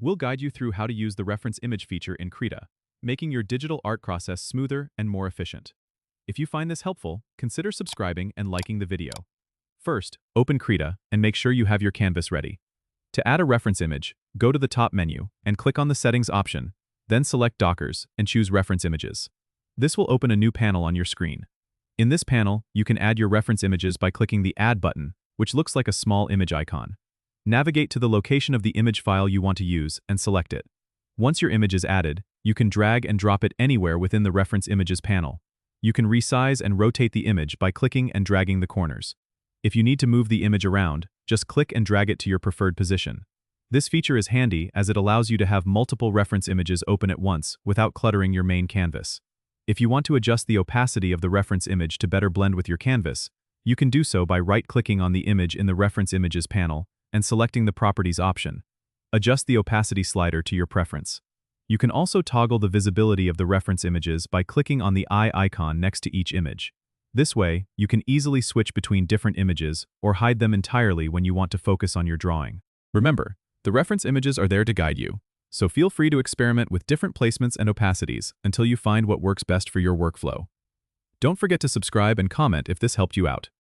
We'll guide you through how to use the reference image feature in Krita, making your digital art process smoother and more efficient. If you find this helpful, consider subscribing and liking the video. First, open Krita and make sure you have your canvas ready. To add a reference image, go to the top menu and click on the Settings option, then select Dockers and choose Reference Images. This will open a new panel on your screen. In this panel, you can add your reference images by clicking the Add button, which looks like a small image icon. Navigate to the location of the image file you want to use and select it. Once your image is added, you can drag and drop it anywhere within the Reference Images panel. You can resize and rotate the image by clicking and dragging the corners. If you need to move the image around, just click and drag it to your preferred position. This feature is handy as it allows you to have multiple reference images open at once without cluttering your main canvas. If you want to adjust the opacity of the reference image to better blend with your canvas, you can do so by right-clicking on the image in the Reference Images panel and selecting the Properties option. Adjust the opacity slider to your preference. You can also toggle the visibility of the reference images by clicking on the eye icon next to each image. This way, you can easily switch between different images or hide them entirely when you want to focus on your drawing. Remember, the reference images are there to guide you, so feel free to experiment with different placements and opacities until you find what works best for your workflow. Don't forget to subscribe and comment if this helped you out.